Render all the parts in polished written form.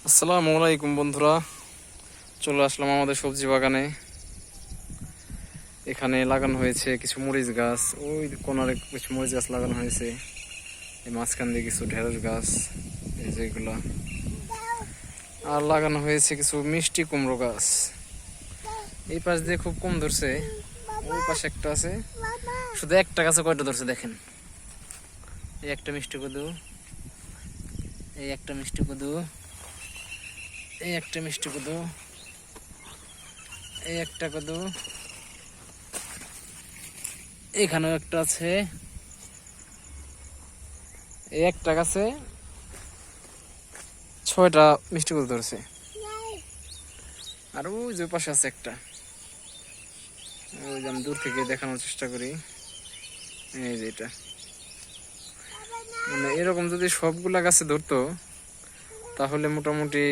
আসসালামু আলাইকুম বন্ধুরা, চলে আসলাম আমাদের সবজি বাগানে। এখানে লাগানো হয়েছে কিছু মরিচ গাছ, ওই কোনারে কিছু মরিচ গাছ লাগানো হয়েছে, এই মাঝখান দিয়ে কিছু ঢেঁড়স গাছ, এই যেগুলা, আর লাগানো হয়েছে কিছু মিষ্টি কুমড়ো গাছ। এই পাশ দিয়ে খুব কম ধরছে, ওই পাশে একটা আছে, শুধু একটা গাছে কয়টা ধরছে দেখেন। এই একটা মিষ্টি কদু, এই একটা মিষ্টি কদু, এই একটা মিষ্টি কদু, এই একটা কদু, এখানেও একটা আছে। এই একটা গাছে 6টা মিষ্টি কদু ধরছে। আর ওই যে পাশে আছে একটা, ওই যে আমি দূর থেকে দেখানোর চেষ্টা করি। এই যে এটা, মানে এরকম যদি সবগুলা গাছে ধরতো তাহলে মোটামুটি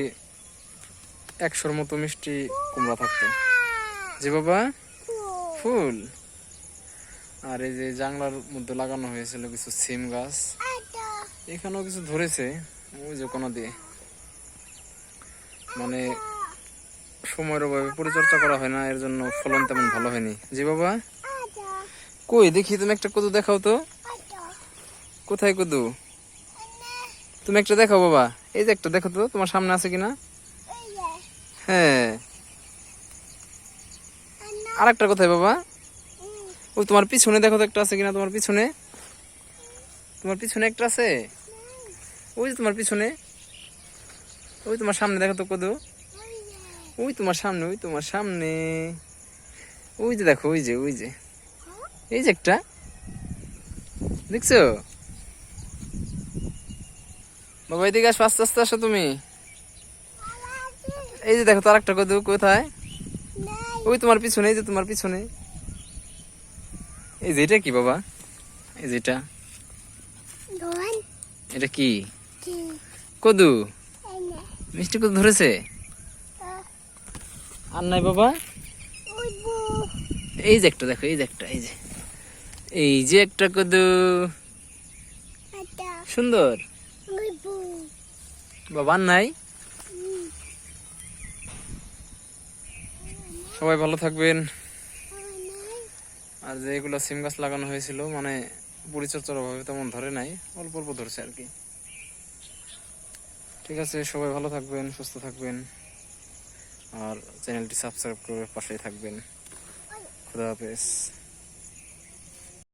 100-র মতো মিষ্টি কুমড়া থাকতো। যে বাবা ফুল। আর এই যে জানলার মধ্যে লাগানো হয়েছিল কিছু সিম গাছ, এখানেও কিছু ধরেছে ওই যে কোনা দিয়ে। মানে সময়ের অভাবে পরিচর্যা করা হয় না, এর জন্য ফলন তেমন ভালো হয়নি। জি বাবা, কই দেখি তুমি একটা কদু দেখাও তো। কোথায় কদু? তুমি একটা দেখাও বাবা, এই যে একটা দেখো তো, তোমার সামনে আছে কিনা। হ্যাঁ, আর একটা কোথায় বাবা? ও তোমার পিছনে দেখো তো, একটা আছে কিনা তোমার পিছনে। তোমার পিছনে একটা আছে, ওই যে তোমার পিছনে, ওই তোমার সামনে দেখো তো কদু। ওই তোমার সামনে, ওই তোমার সামনে, ওই যে দেখো, ওই যে ওই যে, এই যে একটা দেখছো বাবা। এদিকে আসো, আস্তে আস্তে আসো তুমি। এই যে দেখো তো আরেকটা কদু, কোথায়? ওই তোমার পিছনে, এই যে তোমার পিছনে। এই যে এটা কি বাবা? এই যে এটা, এটা কি কদু? মিষ্টি কদু ধরেছে? আর নাই বাবা। এই যে একটা দেখো, এই যে একটা, এই যে, এই যে একটা কদু, সুন্দর বাবা। আর নাই। সবাই ভালো থাকবেন। আর যে এগুলো সিম গাছ লাগানো হয়েছিল, মানে পরিচর্যার অভাবে তেমন ধরে নাই, অল্প অল্প ধরছে আর কি। ঠিক আছে, সবাই ভালো থাকবেন, সুস্থ থাকবেন, আর চ্যানেলটি সাবস্ক্রাইব করে পাশেই থাকবেন। খুদা হাফেজ।